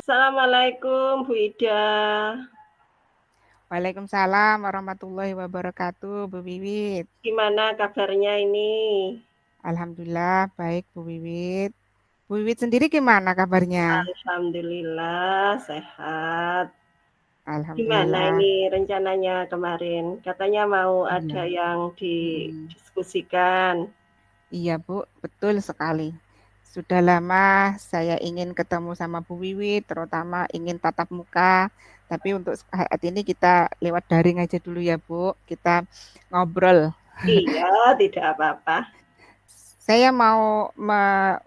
Assalamualaikum Bu Ida. Waalaikumsalam warahmatullahi wabarakatuh, Bu Wiwit. Gimana kabarnya ini? Alhamdulillah baik, Bu Wiwit. Bu Wiwit sendiri gimana kabarnya? Alhamdulillah sehat. Gimana Alhamdulillah. ini rencananya kemarin? Katanya mau Iya. ada yang Mm-mm. didiskusikan. Iya, Bu, betul sekali. Sudah lama saya ingin ketemu sama Bu Wiwit, terutama ingin tatap muka. Tapi untuk saat ini kita lewat daring aja dulu ya, Bu. Kita ngobrol. Iya, tidak apa-apa. Saya mau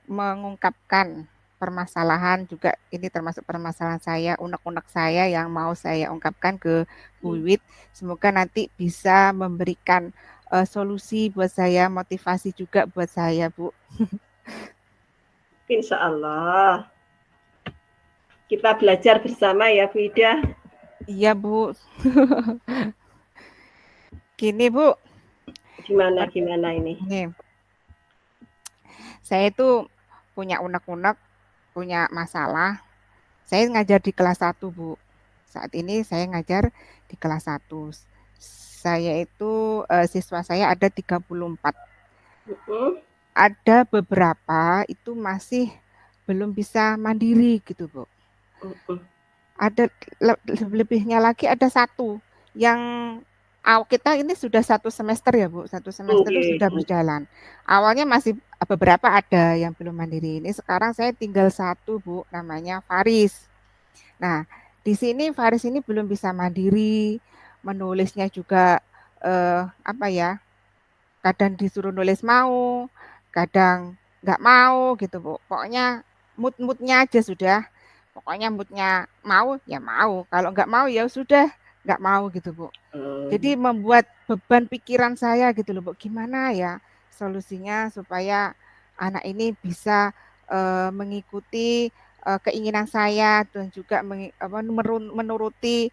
mengungkapkan permasalahan juga, ini termasuk permasalahan saya, unek-unek saya yang mau saya ungkapkan ke Bu Wiwit. Semoga nanti bisa memberikan solusi buat saya, motivasi juga buat saya, Bu. Insya Allah. Kita belajar bersama ya Bu Ida. Iya, Bu. Gini, Bu. Gimana ini? Nih, saya itu punya unek-unek, punya masalah. Saya ngajar di kelas 1, Bu. Saat ini saya ngajar di kelas 1. Saya itu siswa saya ada 34. Mm-mm. Ada beberapa itu masih belum bisa mandiri gitu, Bu. Mm-mm. Ada lebihnya lagi ada satu yang kita ini sudah 1 semester ya, Bu. 1 semester itu sudah Nggih. berjalan. Awalnya masih beberapa ada yang belum mandiri. Ini sekarang saya tinggal satu, Bu, namanya Faris. Nah, di sini Faris ini belum bisa mandiri, menulisnya juga apa ya? Kadang disuruh nulis mau, kadang nggak mau gitu, Bu. Pokoknya mood-moodnya aja sudah. Pokoknya moodnya mau ya mau, kalau nggak mau ya sudah nggak mau gitu, Bu. Jadi membuat beban pikiran saya gitu loh, Bu. Gimana ya solusinya supaya anak ini bisa mengikuti keinginan saya dan juga menuruti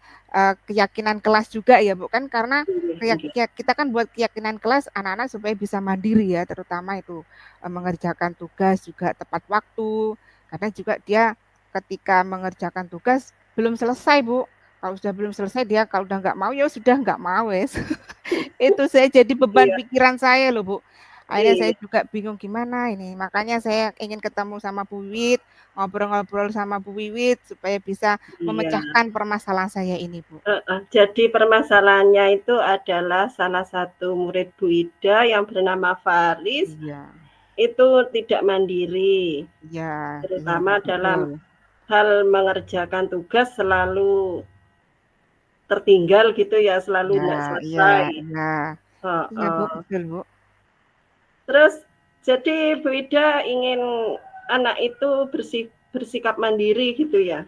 keyakinan kelas juga ya, Bu. Kan karena Nggih. kita kan buat keyakinan kelas anak-anak supaya bisa mandiri ya, terutama itu mengerjakan tugas juga tepat waktu. Karena juga dia ketika mengerjakan tugas belum selesai, Bu. Kalau sudah belum selesai dia kalau udah nggak mau ya sudah nggak mau wes. Itu saya jadi beban Iya, pikiran saya loh, Bu. Akhirnya saya iya, juga bingung gimana ini. Makanya saya ingin ketemu sama Bu Wiwit, ngobrol-ngobrol sama Bu Wiwit supaya bisa iya. memecahkan permasalahan saya ini, Bu. Jadi permasalahannya itu adalah salah satu murid Bu Ida yang bernama Faris Iya, itu tidak mandiri, iya, iya, Bu, terutama dalam betul. hal mengerjakan tugas selalu tertinggal gitu ya, selalu Iya, tidak iya, selesai. iya. Iya, Bu, Heeh. betul, Bu. Terus jadi Bu Ida ingin anak itu bersikap mandiri gitu ya.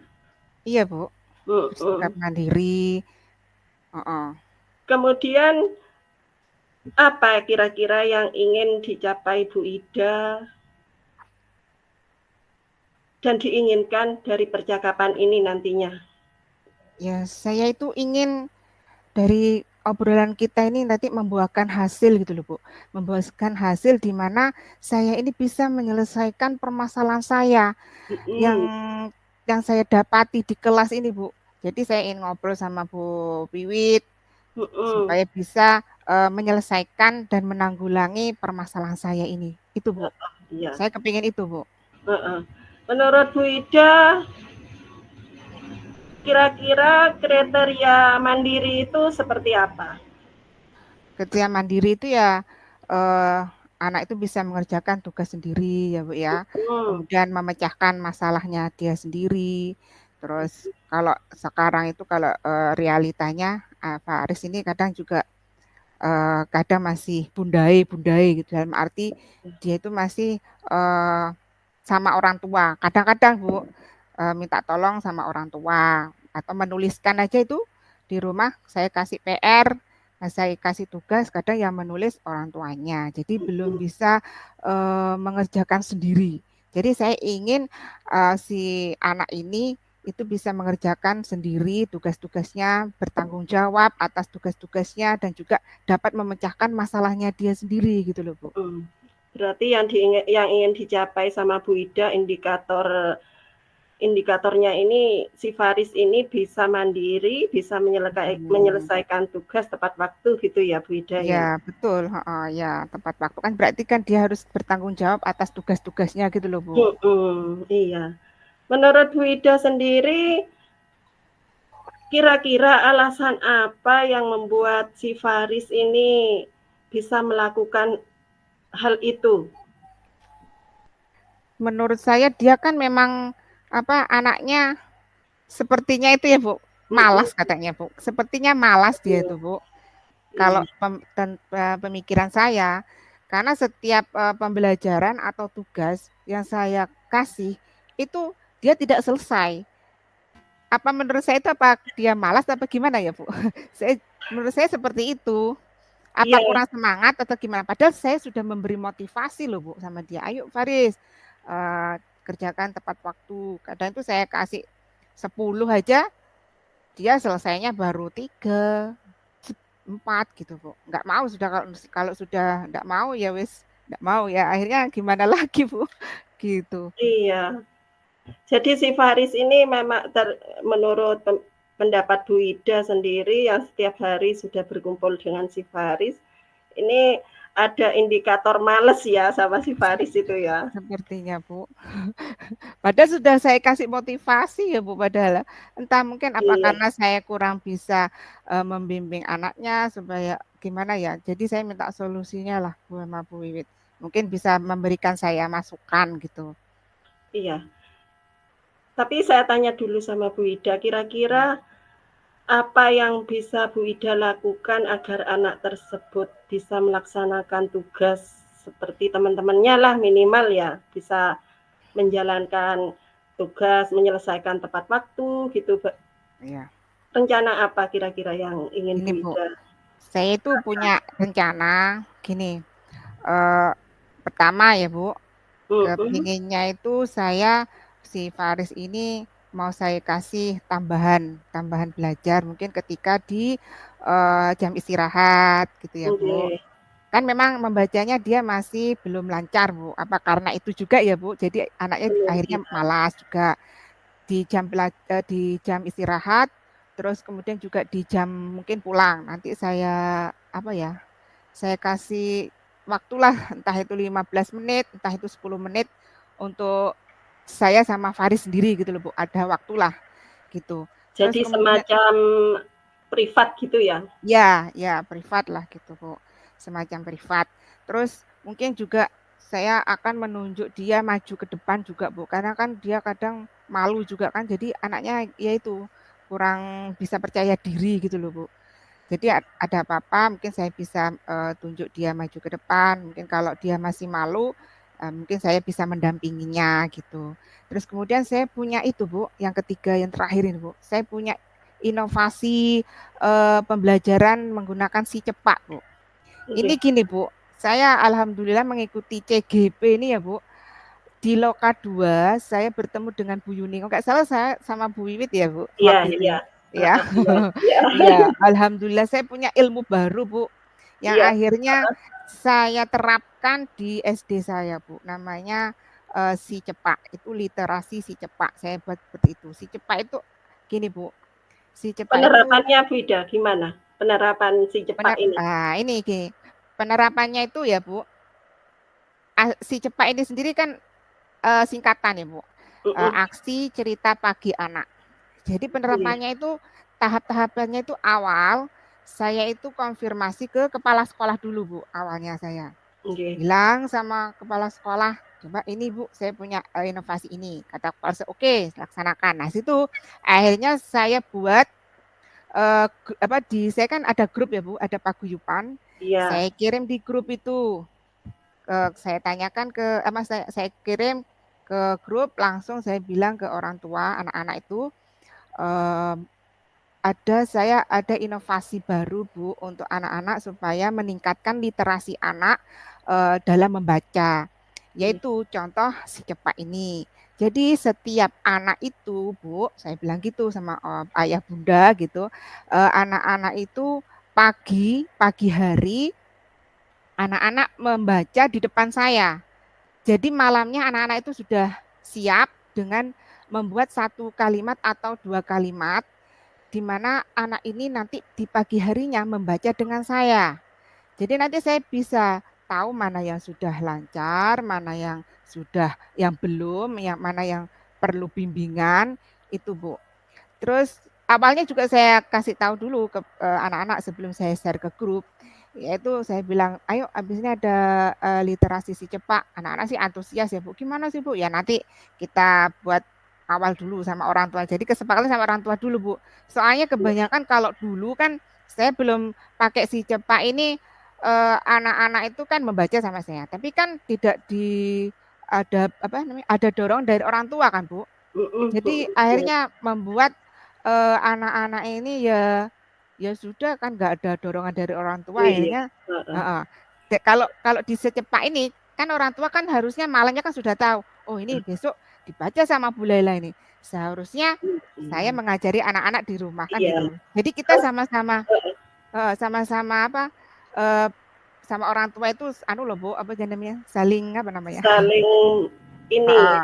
Iya, Bu. Bersikap Mm-mm. mandiri. Heeh. Kemudian apa kira-kira yang ingin dicapai Bu Ida dan diinginkan dari percakapan ini nantinya? Ya, saya itu ingin dari obrolan kita ini nanti membuahkan hasil gitu loh, Bu. Membuahkan hasil di mana saya ini bisa menyelesaikan permasalahan saya yang Mm-mm. saya dapati di kelas ini, Bu. Jadi saya ingin ngobrol sama Bu Wiwit Mm-mm. supaya bisa menyelesaikan dan menanggulangi permasalahan saya ini. Itu, Bu. Iya. Saya kepingin itu, Bu. Uh-uh. Menurut Bu Ida, kira-kira kriteria mandiri itu seperti apa? Ketika mandiri itu ya eh, anak itu bisa mengerjakan tugas sendiri ya, Bu ya. Hmm. Kemudian memecahkan masalahnya dia sendiri. Terus kalau sekarang itu kalau realitanya Pak Aris ini kadang juga kadang masih bundai-bundai gitu, dalam arti dia itu masih eh, sama orang tua. Kadang-kadang Bu minta tolong sama orang tua atau menuliskan aja itu di rumah saya kasih PR, saya kasih tugas, kadang yang menulis orang tuanya. Jadi belum bisa mengerjakan sendiri. Jadi saya ingin si anak ini itu bisa mengerjakan sendiri tugas-tugasnya, bertanggung jawab atas tugas-tugasnya dan juga dapat memecahkan masalahnya dia sendiri gitu loh, Bu. Berarti yang ingin dicapai sama Bu Ida indikator indikatornya ini si Faris ini bisa mandiri, bisa menyelesaikan tugas tepat waktu gitu ya Bu Ida ya? Ya, betul, heeh, ya tepat waktu kan berarti kan dia harus bertanggung jawab atas tugas-tugasnya gitu loh, Bu. Iya. Menurut Bu Ida sendiri, kira-kira alasan apa yang membuat si Faris ini bisa melakukan hal itu? Menurut saya dia kan memang anaknya sepertinya itu ya, Bu, malas katanya, Bu. Sepertinya malas dia itu, Bu. Kalau Iya. pemikiran saya, karena setiap pembelajaran atau tugas yang saya kasih itu dia tidak selesai. Apa menurut saya itu apa dia malas apa gimana ya, Bu? Menurut saya seperti itu. Apa Iya. kurang semangat atau gimana? Padahal saya sudah memberi motivasi loh, Bu, sama dia. Ayo Faris, kerjakan tepat waktu. Kadang itu saya kasih 10 aja, dia selesainya baru 3, 4 gitu, Bu. Nggak mau sudah kalau sudah nggak mau ya wis nggak mau ya. Akhirnya gimana lagi, Bu? Gitu. Iya. Jadi si Faris ini memang menurut pendapat Bu Ida sendiri yang setiap hari sudah berkumpul dengan si Faris, ini ada indikator males ya sama si Faris itu ya? Sepertinya, Bu. Padahal sudah saya kasih motivasi ya, Bu, padahal. Entah mungkin apa Iya. karena saya kurang bisa membimbing anaknya supaya gimana ya. Jadi saya minta solusinya lah Bu sama Bu Wiwit. Mungkin bisa memberikan saya masukan gitu. Iya. Tapi saya tanya dulu sama Bu Ida, kira-kira apa yang bisa Bu Ida lakukan agar anak tersebut bisa melaksanakan tugas seperti teman-temannya lah minimal ya, bisa menjalankan tugas, menyelesaikan tepat waktu gitu. Iya. Rencana apa kira-kira yang ingin Ini Bu Bu, Ida? saya itu punya rencana gini. Eh, pertama ya Bu, Mhm. kepinginnya itu saya si Faris ini mau saya kasih tambahan belajar mungkin ketika di jam istirahat gitu ya Bu. Oke. Kan memang membacanya dia masih belum lancar Bu. Apa karena itu juga ya Bu? Jadi anaknya Belum akhirnya ya. malas juga di jam istirahat, terus kemudian juga di jam mungkin pulang. Nanti saya apa ya? Saya kasih waktulah entah itu 15 menit, entah itu 10 menit untuk saya sama Faris sendiri gitu loh Bu. Ada waktulah gitu. Terus Jadi kemudian semacam privat gitu ya? ya privat lah gitu Bu. Semacam privat. Terus mungkin juga saya akan menunjuk dia maju ke depan juga Bu. Karena kan dia kadang malu juga kan. Jadi anaknya ya itu kurang bisa percaya diri gitu loh Bu. Jadi ada apa-apa mungkin saya bisa tunjuk dia maju ke depan. Mungkin kalau dia masih malu, mungkin saya bisa mendampinginya gitu. Terus kemudian saya punya itu Bu, yang ketiga yang terakhir ini Bu. Saya punya inovasi pembelajaran menggunakan si cepak Bu. Ini Oke. gini Bu, saya alhamdulillah mengikuti CGP ini ya Bu. Di Loka 2 saya bertemu dengan Bu Yuni. Kalau nggak salah saya sama Bu Wiwit ya Bu Iya waktu iya. itu ya. Iya iya. Iya, alhamdulillah saya punya ilmu baru Bu, yang Iya. akhirnya saya terapkan di SD saya Bu. Namanya si cepak, itu literasi si cepak. Saya buat seperti itu. Si cepak itu gini Bu, si cepak itu Penerapannya beda, gimana? Penerapan si cepak ini? ini gini, penerapannya itu ya Bu, si cepak ini sendiri kan singkatan ya Bu, Mhm. aksi cerita pagi anak. Jadi Iya. penerapannya itu tahap-tahapannya itu awal saya itu konfirmasi ke kepala sekolah dulu Bu, awalnya saya. Oke. Bilang sama kepala sekolah, "Coba ini Bu, saya punya inovasi ini." Kata kepala sekolah, "Oke, laksanakan." Nah, situ akhirnya saya buat saya kan ada grup ya Bu, ada paguyuban. Iya. Saya kirim di grup itu. Saya tanyakan saya kirim ke grup langsung saya bilang ke orang tua anak-anak itu eh, saya ada inovasi baru Bu untuk anak-anak supaya meningkatkan literasi anak dalam membaca. Yaitu contoh si cepak ini. Jadi setiap anak itu Bu, saya bilang gitu sama ayah bunda gitu, anak-anak itu pagi hari anak-anak membaca di depan saya. Jadi malamnya anak-anak itu sudah siap dengan membuat 1 kalimat atau 2 kalimat, di mana anak ini nanti di pagi harinya membaca dengan saya. Jadi nanti saya bisa tahu mana yang sudah lancar, mana yang belum, yang mana yang perlu bimbingan, itu Bu. Terus awalnya juga saya kasih tahu dulu ke anak-anak sebelum saya share ke grup, yaitu saya bilang, "Ayo abis ini ada literasi si cepak." Anak-anak sih antusias ya Bu, "Gimana sih Bu?" Ya nanti kita buat awal dulu sama orang tua. Jadi kesepakatan sama orang tua dulu Bu. Soalnya kebanyakan kalau dulu kan saya belum pakai si cepak ini, anak-anak itu kan membaca sama saya, tapi kan tidak ada apa namanya, ada dorongan dari orang tua kan Bu. Bu. Jadi Ya. akhirnya membuat, anak-anak ini ya sudah kan nggak ada dorongan dari orang tua Iya. akhirnya heeh. Kalau kalau di secepat ini, kan orang tua kan harusnya malamnya kan sudah tahu, "Oh ini besok dibaca sama Bu Laila ini." Seharusnya saya mengajari anak-anak di rumah kan Iya. gitu. Jadi kita sama-sama sama-sama apa, eee, sama orang tua itu anu loh Bu, apa namanya, saling apa namanya? Saling ini, Heeh.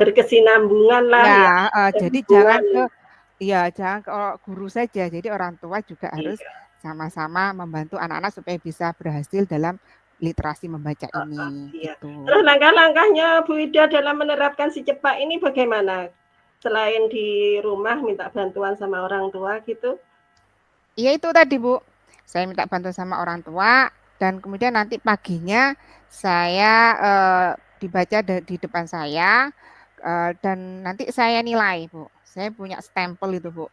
berkesinambungan lah Ya, ya, jadi hubungan. jangan ke guru saja, jadi orang tua juga harus Iya, sama-sama membantu anak-anak supaya bisa berhasil dalam literasi membaca ini, iya. gitu. Terus langkah-langkahnya Bu Ida dalam menerapkan si cepak ini bagaimana? Selain di rumah minta bantuan sama orang tua gitu? Iya itu tadi Bu, saya minta bantuan sama orang tua dan kemudian nanti paginya saya, dibaca di depan saya, dan nanti saya nilai Bu. Saya punya stempel itu Bu,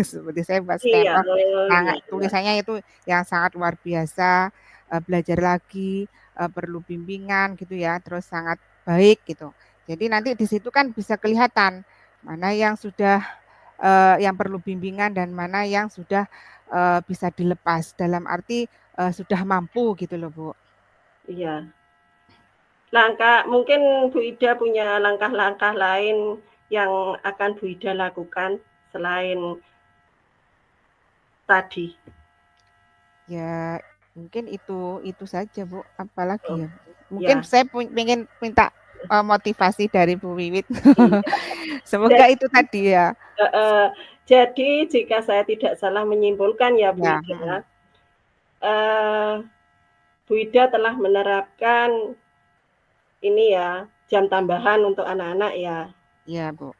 seperti saya buat Iya, stempel, oh iya, sangat iya. tulisannya itu yang sangat luar biasa, belajar lagi, perlu bimbingan gitu ya, terus sangat baik gitu. Jadi nanti di situ kan bisa kelihatan mana yang sudah, yang perlu bimbingan dan mana yang sudah, bisa dilepas, dalam arti, sudah mampu gitu loh Bu. Iya. Mungkin Bu Ida punya langkah-langkah lain yang akan Bu Ida lakukan selain tadi? Ya mungkin itu saja Bu, apalagi Oh, ya? Mungkin ya, saya pengen minta, motivasi dari Bu Wiwit. iya. Semoga itu tadi ya. Jadi jika saya tidak salah menyimpulkan ya Bu Ya, Ida, Bu Ida telah menerapkan ini ya, jam tambahan untuk anak-anak ya, iya Bu.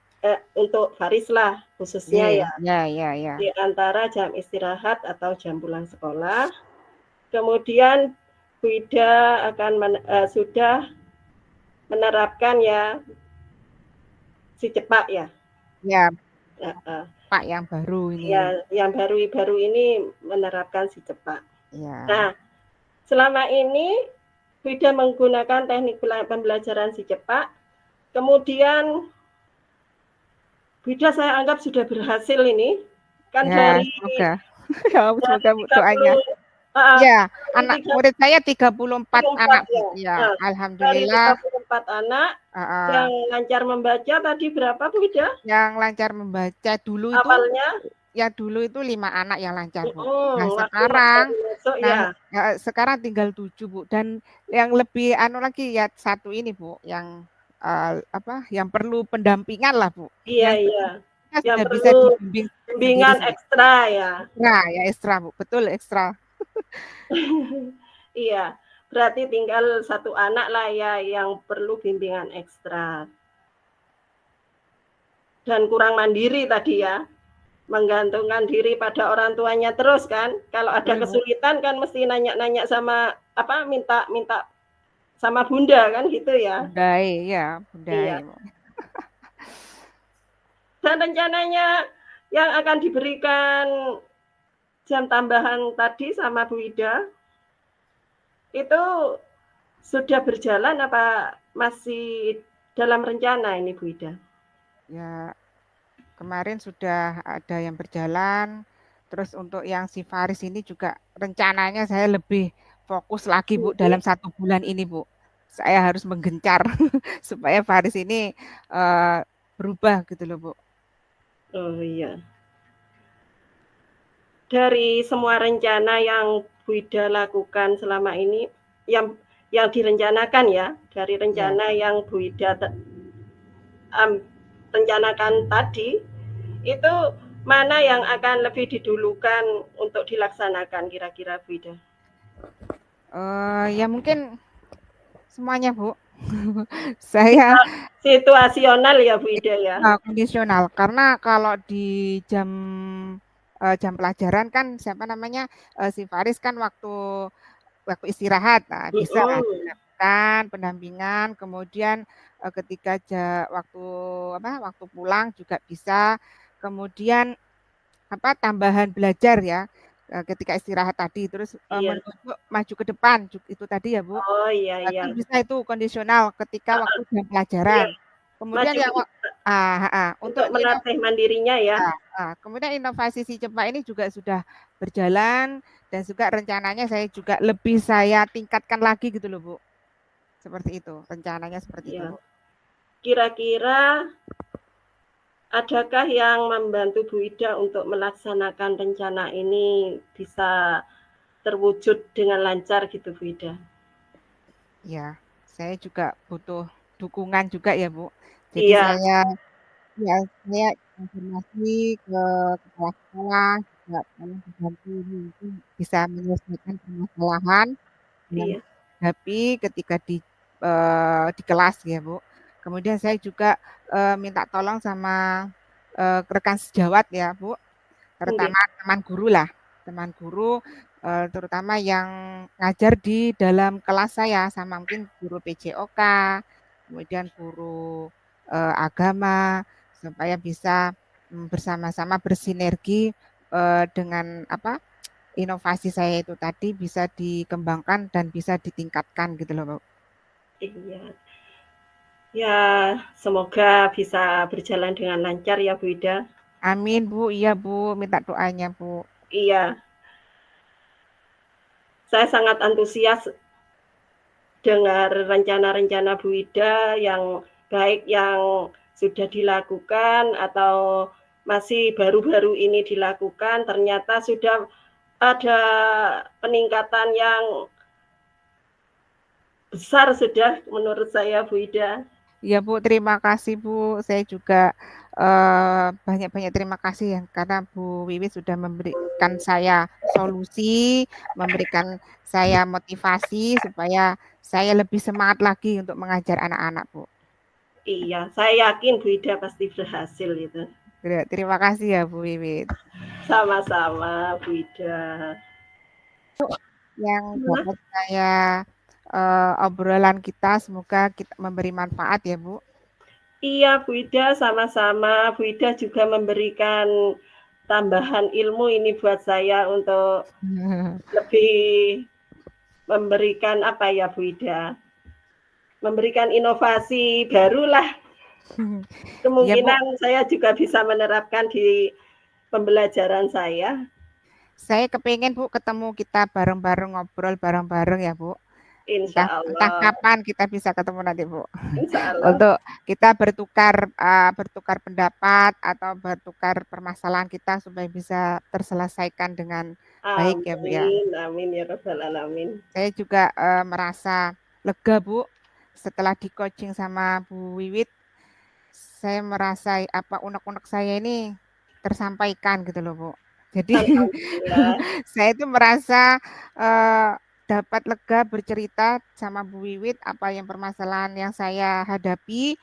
untuk Faris lah khususnya Iya, ya, iya iya iya. di antara jam istirahat atau jam pulang sekolah. Kemudian Bu Ida sudah menerapkan ya si cepak ya. Iya, Heeh. Pak yang baru ini. Ya, yang baru ini menerapkan si cepak. Iya. Nah, selama ini Bu Ida menggunakan teknik pembelajaran si cepak, kemudian Bu Ida saya anggap sudah berhasil ini, kan Ya, dari semoga. Ya, dari semoga Bu doanya. 30 heeh, Iya, dari anak tiga murid saya 34 puluh empat anak Bu. ya. Iya, Nah, dari alhamdulillah 34 anak heeh, yang lancar membaca tadi berapa Bu Ida? yang lancar membaca Awalnya? dulu itu 5 anak yang lancar Bu. Nah Waktu baru masuk ya. sekarang tinggal 7 Bu, dan yang lebih anu lagi ya satu ini Bu, yang, apa, yang perlu pendampingan lah Bu, Iya, yang iya. kita Yang sudah bisa perlu dibimbing sendiri bimbingan sendiri. ekstra ya. Nah, ya ekstra Bu, betul ekstra. Iya, berarti tinggal satu anak lah ya yang perlu bimbingan ekstra. Dan kurang mandiri tadi ya, menggantungkan diri pada orang tuanya terus kan. Kalau ada Betul Bu. kesulitan kan mesti nanya-nanya sama apa minta sama bunda kan gitu ya. Budaya, ya budaya Iya. Bu. Dan rencananya yang akan diberikan jam tambahan tadi sama Bu Ida itu sudah berjalan apa masih dalam rencana ini Bu Ida? Ya kemarin sudah ada yang berjalan, terus untuk yang si Faris ini juga rencananya saya lebih fokus lagi Bu dalam 1 bulan ini Bu. Saya harus menggencar supaya Faris ini, berubah gitu loh Bu. Oh iya. Dari semua rencana yang Bu Ida lakukan selama ini, yang direncanakan ya, dari Ya, rencana yang Bu Ida rencanakan tadi, itu mana yang akan lebih didulukan untuk dilaksanakan kira-kira Bu Ida? Ya mungkin semuanya Bu. Saya Situasional ya Bu Ida ya. kondisional karena kalau di jam pelajaran kan siapa namanya si Faris kan waktu istirahat, nah bisa dilakukan pendampingan, kemudian ketika waktu pulang juga bisa, kemudian tambahan belajar ya ketika istirahat tadi, terus Iya. menuju maju ke depan itu tadi ya Bu. Oh iya iya. Kan bisa itu kondisional ketika waktu jam Iya. pelajaran. Kemudian Maju yang untuk untuk melatih mandirinya ya. kemudian inovasi si Cepak ini juga sudah berjalan dan juga rencananya saya tingkatkan lagi gitu loh Bu. Seperti itu, rencananya seperti itu Ya. Bu. Kira-kira adakah yang membantu Bu Ida untuk melaksanakan rencana ini bisa terwujud dengan lancar gitu Bu Ida? Ya, saya juga butuh dukungan juga ya Bu. Jadi Iya. saya konfirmasi ke kepala sekolah juga tolong dibantu mungkin bisa menyelesaikan permasalahan yang Iya. dihadapi ketika di kelas ya Bu. Kemudian saya juga minta tolong sama rekan sejawat ya Bu, terutama teman guru lah, teman guru terutama yang ngajar di dalam kelas saya sama mungkin guru PJOK, kemudian guru agama supaya bisa bersama-sama bersinergi dengan inovasi saya itu tadi bisa dikembangkan dan bisa ditingkatkan gitu loh Bu. Iya. Ya, semoga bisa berjalan dengan lancar ya Bu Ida. Amin Bu, iya Bu, minta doanya Bu. Iya, saya sangat antusias dengar rencana-rencana Bu Ida yang baik yang sudah dilakukan atau masih baru-baru ini dilakukan, ternyata sudah ada peningkatan yang besar sudah menurut saya Bu Ida. Ya Bu, terima kasih Bu. Saya juga banyak-banyak terima kasih ya karena Bu Wiwi sudah memberikan saya solusi, memberikan saya motivasi supaya saya lebih semangat lagi untuk mengajar anak-anak Bu. Iya, saya yakin Bu Ida pasti berhasil itu. Terima kasih ya Bu Wiwi. Sama-sama Bu Ida. Yang dapat saya obrolan kita semoga kita memberi manfaat ya Bu. Iya Bu Ida, sama-sama. Bu Ida juga memberikan tambahan ilmu ini buat saya untuk lebih memberikan apa ya Bu Ida? Memberikan inovasi barulah. Kemungkinan ya, saya juga bisa menerapkan di pembelajaran saya. Saya kepengen Bu ketemu kita bareng-bareng ngobrol bareng-bareng ya Bu. Insya Entah Allah. kapan kita bisa ketemu nanti Bu. Insya Allah. Untuk kita bertukar pendapat atau bertukar permasalahan kita supaya bisa terselesaikan dengan baik ya Bu ya. Amin ya Rabbal Alamin. Saya juga merasa lega Bu setelah di coaching sama Bu Wiwit. Saya merasa unek-unek saya ini tersampaikan gitu loh Bu. Jadi saya itu merasa dapat lega bercerita sama Bu Wiwit apa yang permasalahan yang saya hadapi,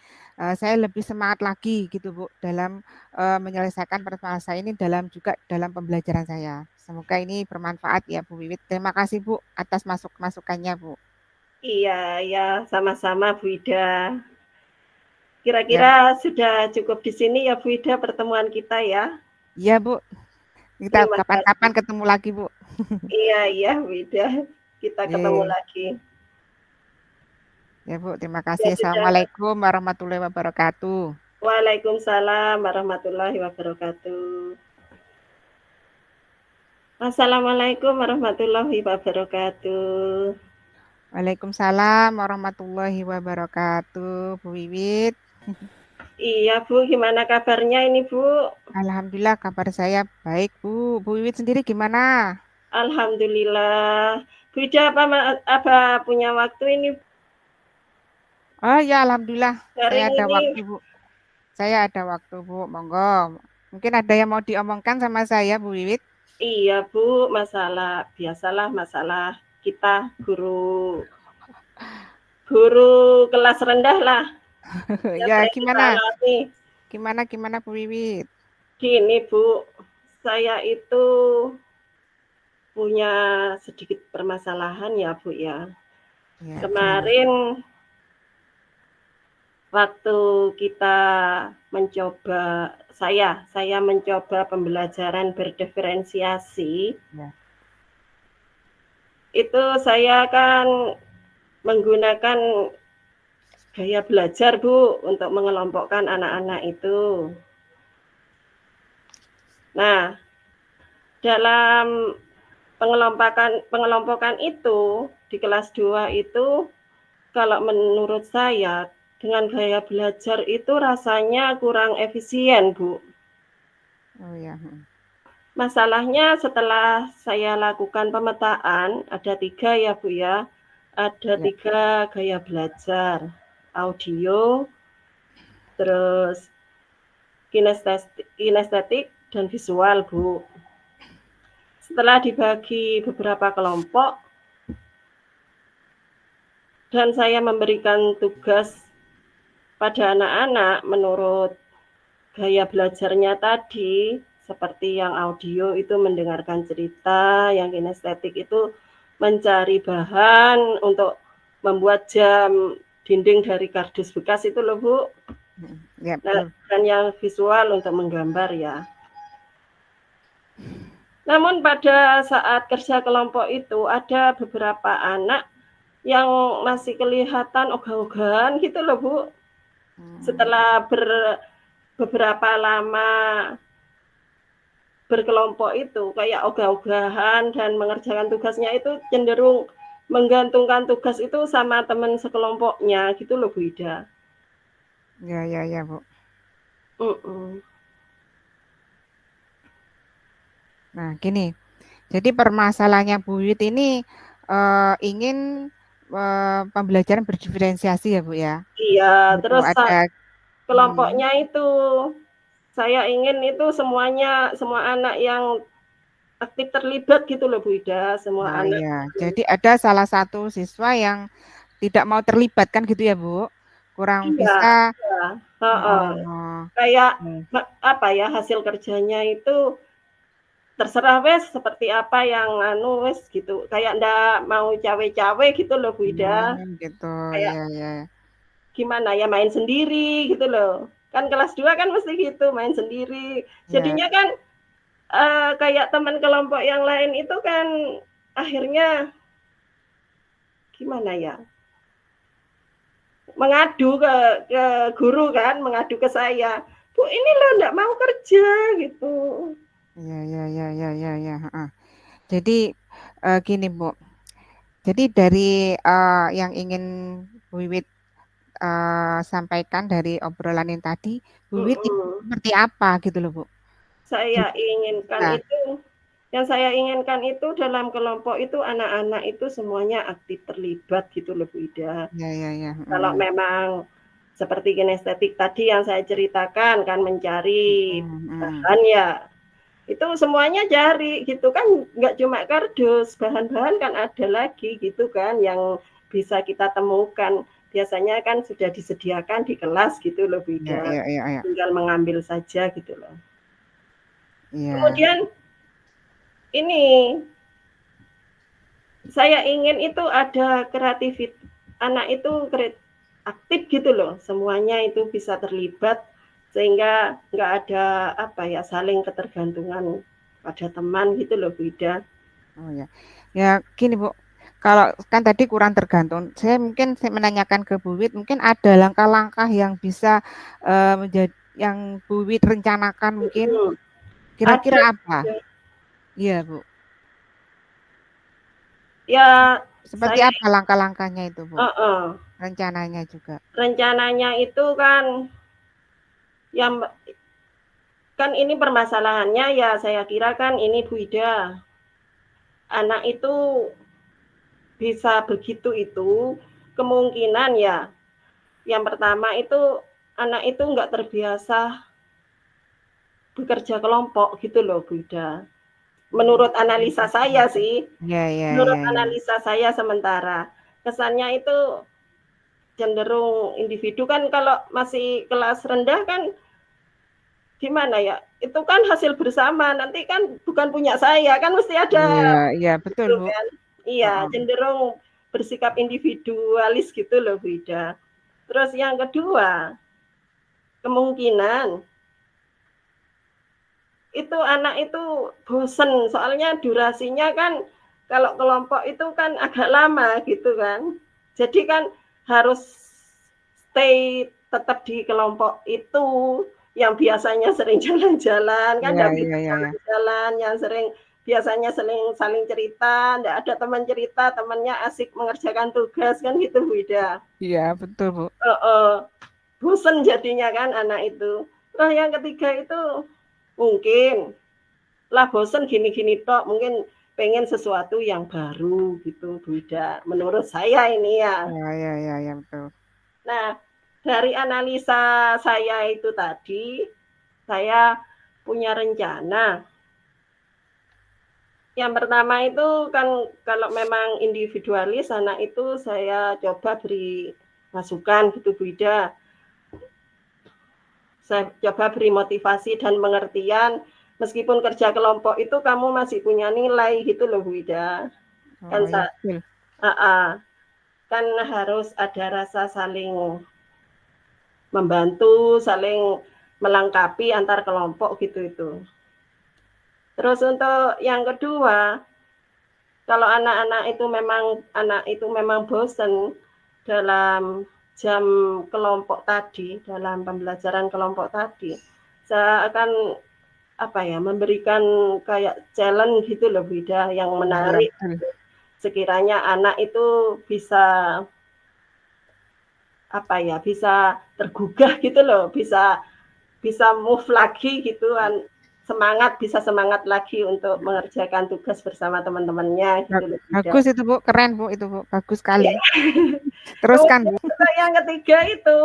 saya lebih semangat lagi gitu Bu dalam menyelesaikan permasalahan saya ini juga dalam pembelajaran saya. Semoga ini bermanfaat ya Bu Wiwit. Terima kasih Bu atas masukannya Bu. Iya, ya sama-sama Bu Ida. Kira-kira ya, sudah cukup di sini ya Bu Ida pertemuan kita ya. Iya Bu. Kita kapan-kapan ketemu lagi Bu. Iya Bu Ida. Kita ketemu lagi. Ya Bu, terima kasih. Assalamualaikum warahmatullahi wabarakatuh. Waalaikumsalam warahmatullahi wabarakatuh. Assalamualaikum warahmatullahi wabarakatuh. Waalaikumsalam warahmatullahi wabarakatuh, Bu Wiwit. Iya Bu, gimana kabarnya ini Bu? Alhamdulillah kabar saya baik Bu. Bu Wiwit sendiri gimana? Alhamdulillah. Bu Ida apa punya waktu ini? Oh ya, alhamdulillah Hari saya ada ini, waktu Bu. saya ada waktu, Bu. Monggo. Mungkin ada yang mau diomongkan sama saya, Bu Wiwit? Iya, Bu, biasalah masalah kita guru kelas rendah lah yang Ya, sering kita gimana? alami. Gimana Bu Wiwit? Gini, Bu, saya itu punya sedikit permasalahan ya, Bu ya. Ya, gimana? Kemarin waktu kita mencoba saya mencoba pembelajaran berdiferensiasi, Ya, itu saya kan menggunakan gaya belajar, Bu, untuk mengelompokkan anak-anak itu. Nah, dalam pengelompokan itu di kelas 2 itu kalau menurut saya dengan gaya belajar itu rasanya kurang efisien, Bu. oh ya. Masalahnya setelah saya lakukan pemetaan, ada 3 ya, Bu ya. Ada Ya, 3 gaya belajar, audio, terus kinestetik dan visual, Bu. Setelah dibagi beberapa kelompok dan saya memberikan tugas pada anak-anak menurut gaya belajarnya tadi, seperti yang audio itu mendengarkan cerita, yang kinestetik itu mencari bahan untuk membuat jam dinding dari kardus bekas itu loh, Bu. ya Nah, betul. dan yang visual untuk menggambar ya. Namun pada saat kerja kelompok itu ada beberapa anak yang masih kelihatan ogah-ogahan gitu loh, Bu. Setelah beberapa lama berkelompok itu kayak ogah-ogahan dan mengerjakan tugasnya itu cenderung menggantungkan tugas itu sama teman sekelompoknya gitu loh, Bu Ida. Ya, Bu. Mm-mm. Nah, gini. Jadi permasalahannya Bu Wiwit ini ingin pembelajaran berdiferensiasi ya, Bu ya. Iya, Itu terus ada kelompoknya itu saya ingin itu semua anak yang aktif terlibat gitu loh, Bu Ida, semua oh anak. iya. Jadi ada salah satu siswa yang tidak mau terlibat kan gitu ya, Bu? Kurang Iya, bisa. iya. Heeh. Oh, Kayak oh. apa ya, hasil kerjanya itu terserah wes seperti apa yang anu wes gitu. Kayak ndak mau cawe-cawe gitu loh, Bu Ida. Gitu. Kayak Ya, ya. gimana ya, main sendiri gitu loh. Kan kelas 2 kan mesti gitu, main sendiri. Ya, Jadinya kan kayak teman kelompok yang lain itu kan akhirnya gimana ya? Mengadu ke guru kan, mengadu ke saya. Bu, ini loh ndak mau kerja gitu. ya. Heeh. Jadi gini, Bu. Jadi dari yang ingin Bu Wiwit sampaikan dari obrolan yang tadi, Bu Wiwit Mm-mm. seperti apa gitu loh, Bu? Saya Jadi, inginkan nah, itu, yang saya inginkan itu dalam kelompok itu anak-anak itu semuanya aktif terlibat gitu loh, Bu Ida. ya. Kalau memang seperti kinestetik tadi yang saya ceritakan kan mencari Mm. bahan ya, itu semuanya cari gitu kan, nggak cuma kardus, bahan-bahan kan ada lagi gitu kan yang bisa kita temukan. Biasanya kan sudah disediakan di kelas gitu loh, Bu Ida. Ya. Tinggal mengambil saja gitu loh. Iya, Kemudian ini saya ingin itu ada kreativitas, anak itu aktif gitu loh, semuanya itu bisa terlibat sehingga nggak ada apa ya, saling ketergantungan pada teman gitu loh, Bu Ida. oh ya. Ya, gini Bu, kalau kan tadi kurang tergantung, saya menanyakan ke Bu Wit, mungkin ada langkah-langkah yang bisa menjadi yang Bu Wit rencanakan mungkin Hmm. kira-kira Ada apa? Iya Bu, ya, seperti saya apa langkah-langkahnya itu Bu? uh-uh. Rencananya juga. Rencananya itu kan yang kan ini permasalahannya ya, saya kira kan ini, Bu Ida, anak itu bisa begitu itu kemungkinan ya. Yang pertama itu anak itu nggak terbiasa bekerja kelompok gitu loh, Bu Ida. Menurut analisa saya sih, Ya, ya, menurut ya, ya. analisa saya sementara, kesannya itu cenderung individu kan kalau masih kelas rendah kan gimana ya, itu kan hasil bersama, nanti kan bukan punya saya, kan mesti ada Iya, iya, betul, gitu Bu. kan. Iya, Heeh. cenderung bersikap individualis gitu loh, Bu Ida. Terus yang kedua, kemungkinan itu anak itu bosen, soalnya durasinya kan kalau kelompok itu kan agak lama gitu kan. Jadi kan harus stay tetap di kelompok itu, yang biasanya sering jalan-jalan kan Iya, nggak iya, bisa iya, iya. jalan-jalan, yang biasanya saling cerita, nggak ada teman cerita, temannya asik mengerjakan tugas kan gitu Bu Ida. Iya, betul, Bu. Bosen jadinya kan anak itu. Terus yang ketiga itu mungkin lah bosen gini-gini tok, mungkin pengen sesuatu yang baru gitu Bu Ida. Menurut saya ini ya. Ya, ya, ya, ya, betul. Nah, dari analisa saya itu tadi, saya punya rencana. Yang pertama itu kan kalau memang individualis anak itu saya coba beri masukan gitu Bu Ida. Saya coba beri motivasi dan pengertian, meskipun kerja kelompok itu kamu masih punya nilai gitu loh Bu Ida. Kan Oh, iya, betul. kan harus ada rasa saling membantu, saling melengkapi antar kelompok gitu itu. Terus untuk yang kedua, kalau anak itu memang bosan dalam jam kelompok tadi, dalam pembelajaran kelompok tadi, saya akan memberikan kayak challenge gitu loh Bida yang Iya, menarik. betul. Sekiranya anak itu bisa bisa tergugah gitu loh, bisa bisa move lagi gitu kan, bisa semangat lagi untuk mengerjakan tugas bersama teman-temannya gitu loh Bida. Bagus itu, Bu. Keren, Bu, itu, Bu. Bagus sekali. Ya. Teruskan, Kemudian Bu. juga yang ketiga itu,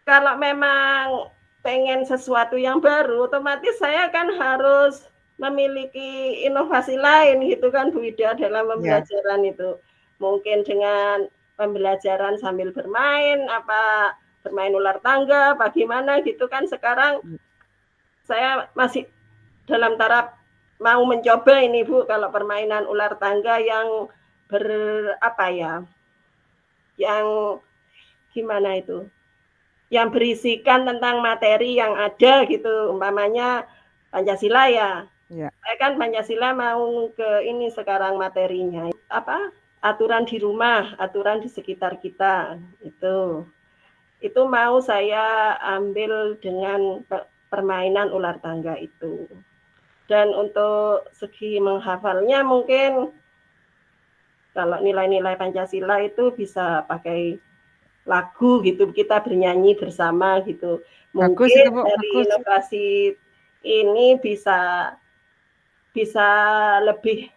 kalau memang pengen sesuatu yang baru, otomatis saya kan harus memiliki inovasi lain gitu kan Bu Ida dalam Ya. pembelajaran itu. Mungkin dengan pembelajaran sambil bermain, bermain ular tangga, bagaimana gitu kan sekarang saya masih dalam taraf mau mencoba ini Bu, kalau permainan ular tangga yang ber apa ya, yang gimana itu, yang berisikan tentang materi yang ada gitu, umpamanya Pancasila ya. Ya. Saya kan Pancasila mau ke ini sekarang materinya, aturan di rumah, aturan di sekitar kita, itu. Itu mau saya ambil dengan permainan ular tangga itu. Dan untuk segi menghafalnya mungkin kalau nilai-nilai Pancasila itu bisa pakai lagu gitu, kita bernyanyi bersama gitu. Bagus Mungkin itu, Bu. dari Bagus. inovasi ini bisa bisa lebih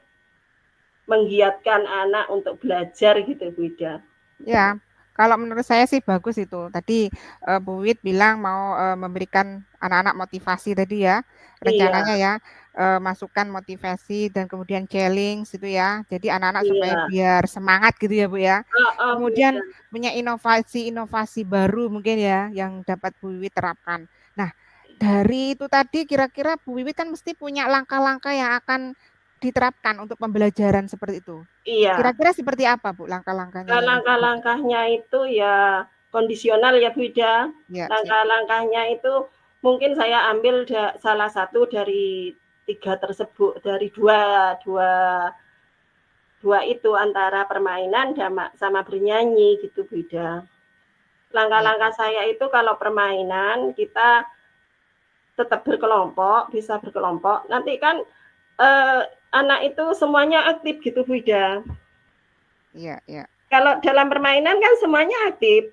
menggiatkan anak untuk belajar gitu Bu Ida. Ya, kalau menurut saya sih bagus itu. Tadi Bu Wit bilang mau memberikan anak-anak motivasi tadi ya, Iya, rencananya ya, masukkan motivasi dan kemudian challenge gitu ya. Jadi anak-anak supaya iya. biar semangat gitu ya, Bu ya. Heeh, Bu Kemudian Ida. punya inovasi-inovasi baru mungkin ya yang dapat Bu Wiwit terapkan. Nah, dari itu tadi kira-kira Bu Wiwit kan mesti punya langkah-langkah yang akan diterapkan untuk pembelajaran seperti itu. Iya. Kira-kira seperti apa, Bu, langkah-langkahnya yang diterapkan? Langkah-langkahnya itu ya kondisional ya Bu Ida. Ya, siap. Langkah-langkahnya itu mungkin saya ambil salah satu dari tiga tersebut, dari dua, dua, dua itu antara permainan sama bernyanyi gitu Bu Ida. Ya, Langkah-langkah saya itu kalau permainan kita tetap berkelompok, bisa berkelompok. Nanti kan eh, anak itu semuanya aktif gitu Bu Ida. iya, iya. Kalau dalam permainan kan semuanya aktif.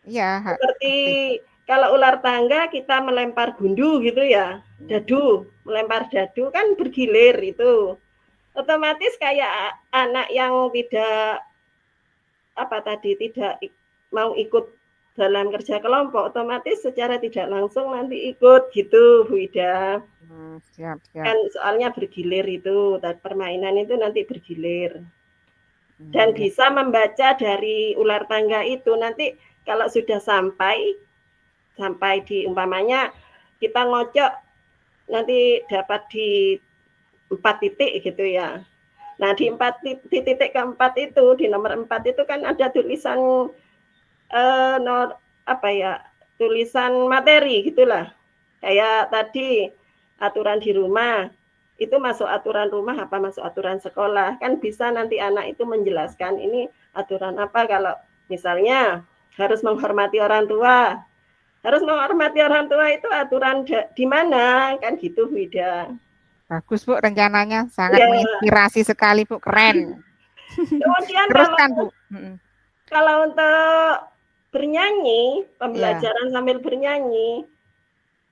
Iya, Seperti aktif. kalau ular tangga kita melempar gundu gitu ya, dadu, melempar dadu kan bergilir itu. Otomatis kayak anak yang tidak mau ikut dalam kerja kelompok, otomatis secara tidak langsung nanti ikut gitu, Bu Ida. Siap. Kan soalnya bergilir itu, permainan itu nanti bergilir. Dan bisa membaca dari ular tangga itu. Nanti kalau sudah sampai di umpamanya kita ngocok nanti dapat di 4 titik gitu ya. Nah, di titik keempat itu, di nomor 4 itu kan ada tulisan tulisan materi gitulah. Kayak tadi aturan di rumah, itu masuk aturan rumah apa masuk aturan sekolah. Kan bisa nanti anak itu menjelaskan ini aturan apa, kalau misalnya harus menghormati orang tua. Harus menghormati orang tua itu aturan di mana? Kan gitu, Bu Ida. Bagus, Bu, rencananya sangat menginspirasi sekali, Bu, keren. Kemudian Teruskan, Bu. Kalau untuk bernyanyi, pembelajaran sambil bernyanyi,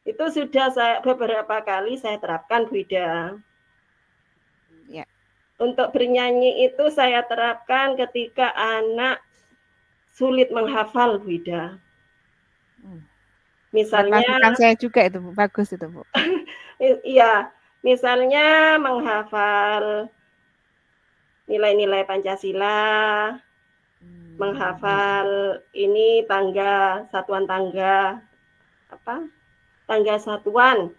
itu sudah beberapa kali saya terapkan, Bu Ida. Ya. Untuk bernyanyi itu saya terapkan ketika anak sulit menghafal, Bu Ida. Misalnya, saya juga itu, Bu. Bagus itu, Bu. Iya, misalnya menghafal nilai-nilai Pancasila, menghafal ini satuan tangga, tangga satuan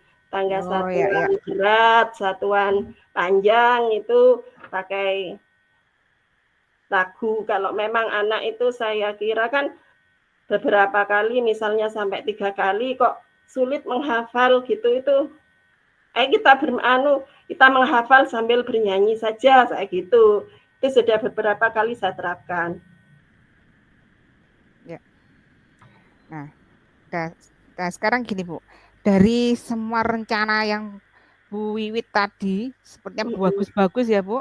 berat, satuan panjang itu pakai lagu. Kalau memang anak itu saya kira kan beberapa kali, misalnya sampai 3 kali kok sulit menghafal gitu, itu kita menghafal sambil bernyanyi saja, kayak gitu. Itu sudah beberapa kali saya terapkan. Ya. Nah, sekarang gini, Bu. Dari semua rencana yang Bu Wiwit tadi, sepertinya bagus-bagus ya, Bu.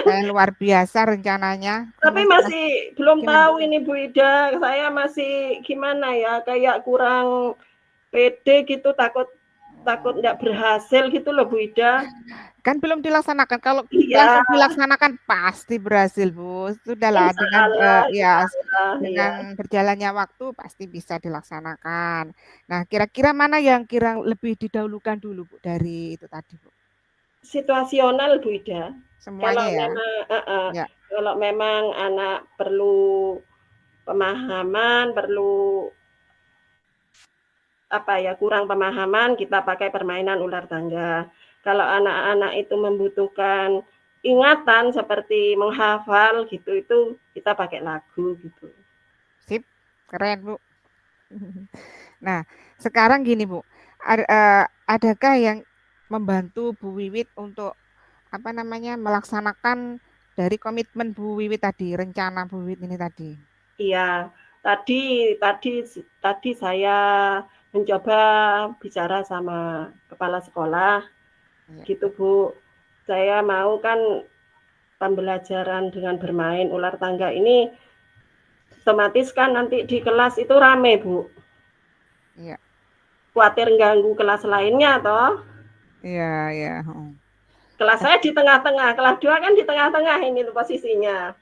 Luar biasa rencananya. Tapi masih belum tahu ini, Bu Ida. Saya masih gimana ya, kayak kurang pede gitu, takut nggak berhasil gitu loh, Bu Ida. Kan belum dilaksanakan. Kalau langsung dilaksanakan pasti berhasil, Bu. Sudahlah, dengan berjalannya waktu pasti bisa dilaksanakan. Nah, kira-kira mana yang lebih didahulukan dulu, Bu, dari itu tadi, Bu? Situasional, Bu Ida. Semuanya kalau memang anak perlu pemahaman, perlu kurang pemahaman, kita pakai permainan ular tangga. Kalau anak-anak itu membutuhkan ingatan seperti menghafal gitu, itu kita pakai lagu gitu. Sip, keren, Bu. Nah, sekarang gini, Bu. Adakah yang membantu Bu Wiwit untuk melaksanakan dari komitmen Bu Wiwit tadi, rencana Bu Wiwit ini tadi? Iya, tadi saya mencoba bicara sama kepala sekolah, gitu, Bu. Saya mau kan pembelajaran dengan bermain ular tangga ini, otomatis kan nanti di kelas itu rame, Bu. Iya. Khawatir ganggu kelas lainnya, toh. Iya. Kelas saya di tengah-tengah, kelas 2 kan di tengah-tengah ini posisinya.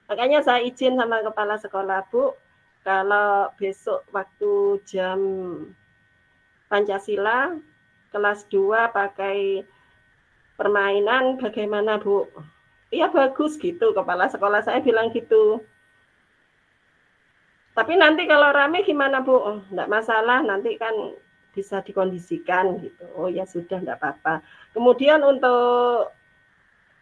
Makanya saya izin sama kepala sekolah, Bu, kalau besok waktu jam Pancasila, kelas 2 pakai permainan bagaimana, Bu? Iya, bagus gitu, kepala sekolah saya bilang gitu. Tapi nanti kalau rame gimana, Bu? Oh, enggak masalah, nanti kan bisa dikondisikan gitu. Oh ya sudah, enggak apa-apa. Kemudian untuk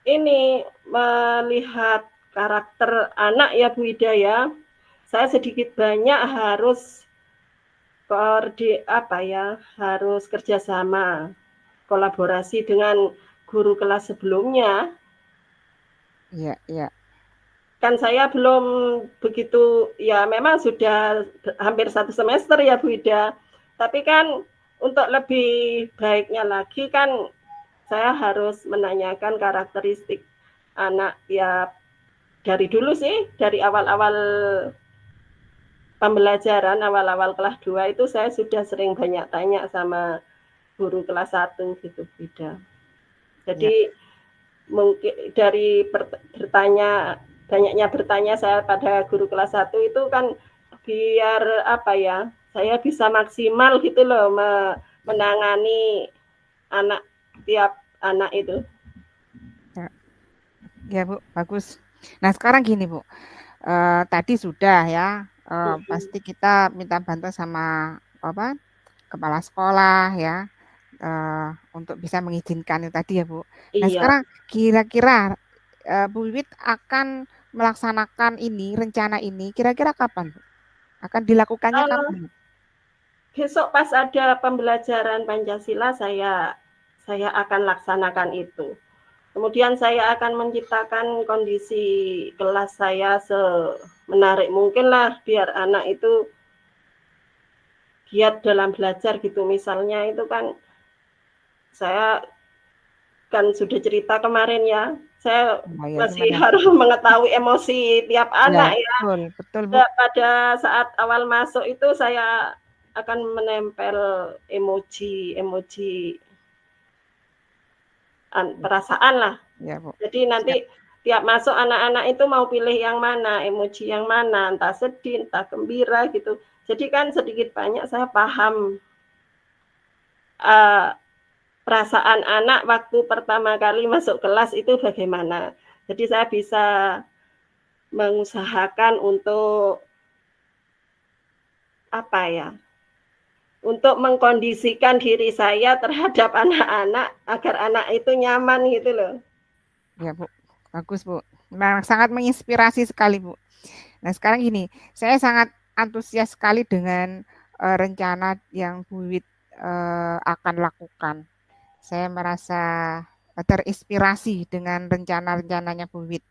ini melihat karakter anak ya, Bu Ida ya, saya sedikit banyak harus harus kerjasama, kolaborasi dengan guru kelas sebelumnya. Iya. Kan saya belum begitu, ya memang sudah hampir 1 semester ya, Bu Ida. Tapi kan untuk lebih baiknya lagi kan saya harus menanyakan karakteristik anak ya, dari dulu sih, dari awal-awal pembelajaran, awal-awal kelas 2 itu saya sudah sering banyak tanya sama guru kelas 1 gitu, Bu Ida. Jadi mungkin dari banyaknya bertanya saya pada guru kelas 1 itu kan biar apa ya, saya bisa maksimal gitu loh menangani tiap anak itu. Ya Bu, bagus. Nah sekarang gini Bu, tadi sudah ya, pasti kita minta bantuan sama kepala sekolah ya, untuk bisa mengizinkan itu tadi ya Bu. Nah Iya. sekarang kira-kira Bu Wiwit akan melaksanakan rencana ini kira-kira kapan Bu? Akan dilakukannya kapan Bu? Besok pas ada pembelajaran Pancasila saya akan laksanakan itu. Kemudian saya akan menciptakan kondisi kelas saya semenarik mungkin lah biar anak itu giat dalam belajar gitu. Misalnya itu kan saya kan sudah cerita kemarin ya, saya masih harus mengetahui emosi tiap anak ya. Betul Bu. Pada saat awal masuk itu saya akan menempel emoji perasaan lah. Ya, Bu. Jadi nanti tiap masuk anak-anak itu mau pilih yang mana, emoji yang mana, entah sedih, entah gembira gitu. Jadi kan sedikit banyak saya paham perasaan anak waktu pertama kali masuk kelas itu bagaimana. Jadi saya bisa mengusahakan untuk untuk mengkondisikan diri saya terhadap anak-anak agar anak itu nyaman gitu loh. Ya Bu, bagus Bu. Memang sangat menginspirasi sekali Bu. Nah sekarang gini, saya sangat antusias sekali dengan rencana yang Bu Wiwit akan lakukan. Saya merasa terinspirasi dengan rencana-rencananya Bu Wiwit.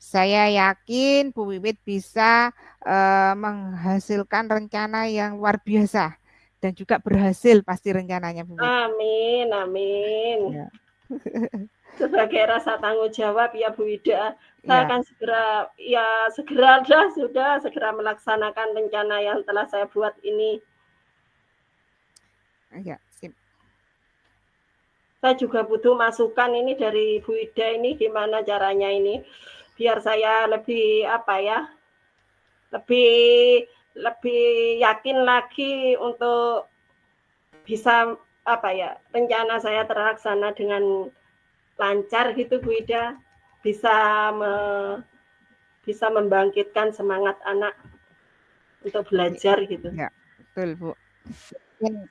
Saya yakin Bu Wiwit bisa menghasilkan rencana yang luar biasa dan juga berhasil pasti rencananya Bu Wiwit. Amin, amin. Ya. Sebagai rasa tanggung jawab ya Bu Ida, saya akan segera melaksanakan rencana yang telah saya buat ini. Ya, sip. Saya juga butuh masukan ini dari Bu Ida ini gimana caranya ini biar saya lebih lebih yakin lagi untuk bisa rencana saya terlaksana dengan lancar gitu Bu Ida, bisa membangkitkan semangat anak untuk belajar gitu. Ya, betul Bu. Mungkin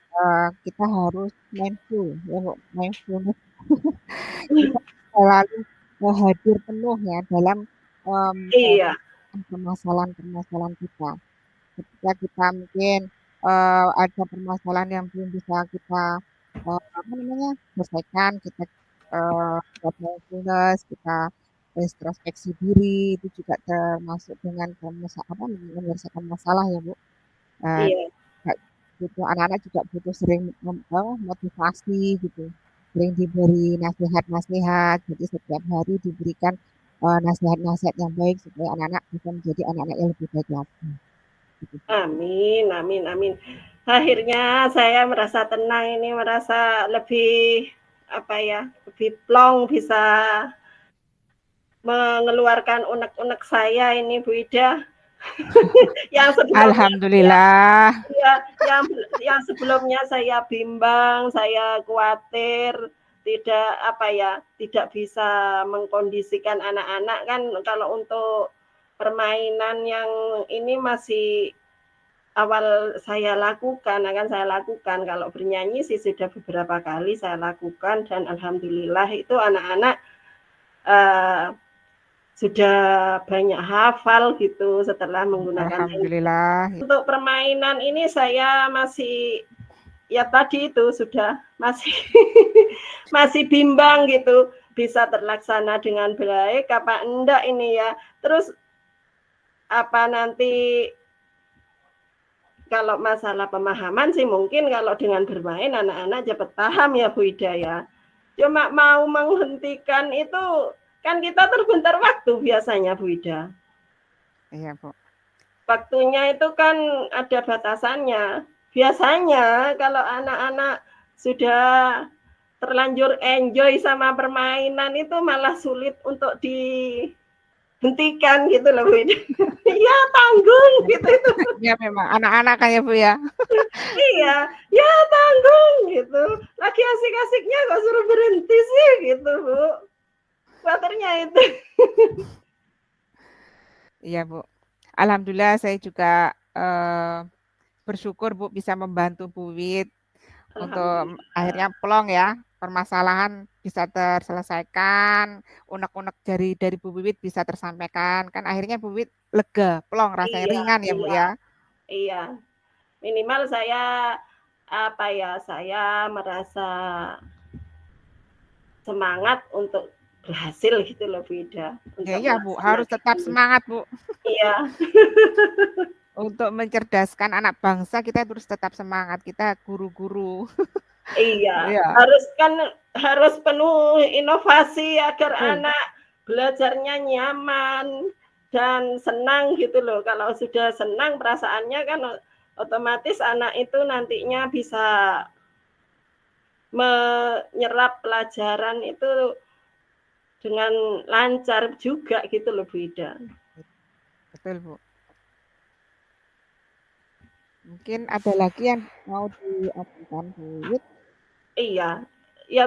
kita harus mindful ya Bu, mindfulness. Kita selalu hadir penuh ya dalam permasalahan-permasalahan kita. Ketika kita mungkin ada permasalahan yang belum bisa kita selesaikan, kita mindfulness, kita introspeksi diri, itu juga termasuk dengan menyelesaikan masalah ya Bu. Gitu, anak-anak juga butuh sering motivasi gitu, sering diberi nasihat-nasihat, jadi setiap hari diberikan nasihat-nasihat yang baik supaya anak-anak bisa menjadi anak-anak yang lebih baik lagi. Gitu. Amin, amin, amin. Akhirnya saya merasa tenang ini, merasa lebih lebih plong bisa mengeluarkan unek-unek saya ini Bu Ida. Yang sebelumnya alhamdulillah. Yang sebelumnya saya bimbang, saya khawatir tidak bisa mengkondisikan anak-anak kan kalau untuk permainan yang ini masih awal akan saya lakukan. Kalau bernyanyi sih sudah beberapa kali saya lakukan dan alhamdulillah itu anak-anak sudah banyak hafal gitu setelah menggunakan alhamdulillah. Untuk permainan ini saya masih tadi itu sudah masih bimbang gitu bisa terlaksana dengan baik apa enggak ini ya. Terus nanti kalau masalah pemahaman sih mungkin kalau dengan bermain anak-anak cepat paham ya Bu Ida ya. Cuma mau menghentikan itu kan kita terbentar waktu biasanya Bu Ida. Iya Bu. Waktunya itu kan ada batasannya. Biasanya kalau anak-anak sudah terlanjur enjoy sama permainan itu malah sulit untuk dihentikan gitu loh Bu. Ya tanggung gitu. Iya memang anak-anak kan ya, Bu, ya? Iya, ya tanggung gitu. Lagi asik-asiknya kok suruh berhenti sih gitu, Bu. Khawatirnya itu. Iya, Bu. Alhamdulillah saya juga, bersyukur, Bu, bisa membantu Bu Wit untuk akhirnya Alhamdulillah. plong ya, permasalahan bisa terselesaikan, unek-unek dari Bu Wiwit bisa tersampaikan, kan akhirnya Bu Wit lega, plong rasanya, Iya, ringan ya, Bu, iya, ya? iya. Minimal saya apa ya, saya merasa semangat untuk berhasil gitu loh, Bu Ida, Ya untuk iya, Bu, harus melaksanakan tetap ini. semangat, Bu. Iya, Untuk mencerdaskan anak bangsa kita terus tetap semangat, kita guru-guru. iya. Iya, Harus kan harus penuh inovasi agar betul. anak belajarnya nyaman dan senang gitu loh. Kalau sudah senang perasaannya kan otomatis anak itu nantinya bisa menyerap pelajaran itu dengan lancar juga gitu loh, Bu Ida. Betul, Bu. Mungkin ada lagi yang mau diajukan, Bu Wit? Iya, ya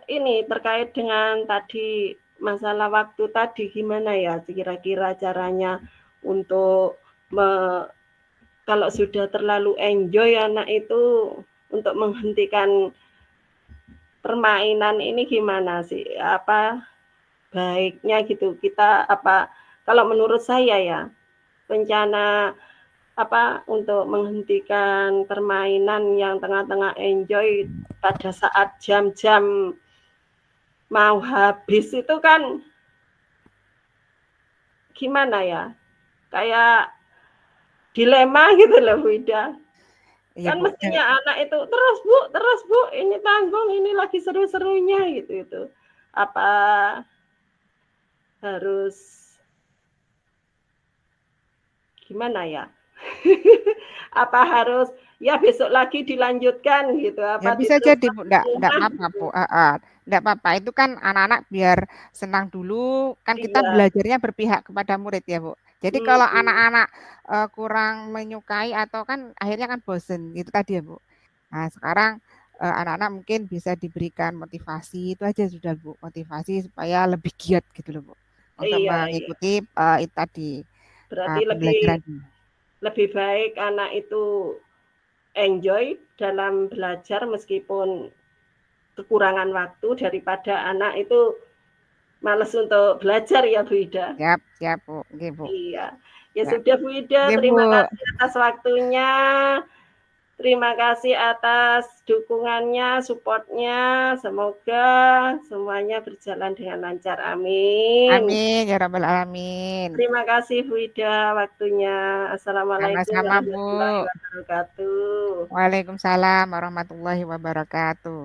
ini terkait dengan tadi masalah waktu tadi gimana ya kira-kira caranya untuk me, kalau sudah terlalu enjoy anak itu untuk menghentikan permainan ini gimana sih? Apa baiknya gitu kita apa kalau menurut saya ya rencana apa untuk menghentikan permainan yang tengah-tengah enjoy pada saat jam-jam mau habis itu kan gimana ya? Kayak dilema gitu loh, Bu Ida. Iya, Kan Bu. mestinya anak itu terus Bu, ini tanggung, ini lagi seru-serunya gitu itu. Apa harus gimana ya? Apa harus ya besok lagi dilanjutkan gitu? Ya Apa bisa jadi, diteruskan Bu, di ndak rumah apa-apa, gitu? Bu, heeh, ndak apa-apa, itu kan anak-anak biar senang dulu, kan kita Iya, belajarnya berpihak kepada murid ya, Bu. Jadi kalau mhm, anak-anak, kurang menyukai atau kan akhirnya kan bosen, itu tadi ya, Bu. Nah sekarang, anak-anak mungkin bisa diberikan motivasi, itu aja sudah, Bu, motivasi supaya lebih giat gitu loh, Bu, untuk iya, iya. mengikuti, itu tadi, Berarti lebih pembelajaran. lebih baik anak itu enjoy dalam belajar meskipun kekurangan waktu daripada anak itu males untuk belajar ya Bu Ida. Siap siap, Bu, nggih, Bu, Iya. Ya siap. sudah Bu Ida, Nggih, Bu. terima kasih atas waktunya. Terima kasih atas dukungannya, supportnya. Semoga semuanya berjalan dengan lancar. Amin. Amin, ya rabbal alamin. Terima kasih Bu Ida waktunya. Assalamualaikum Sama-sama, Bu. warahmatullahi wabarakatuh. Waalaikumsalam warahmatullahi wabarakatuh.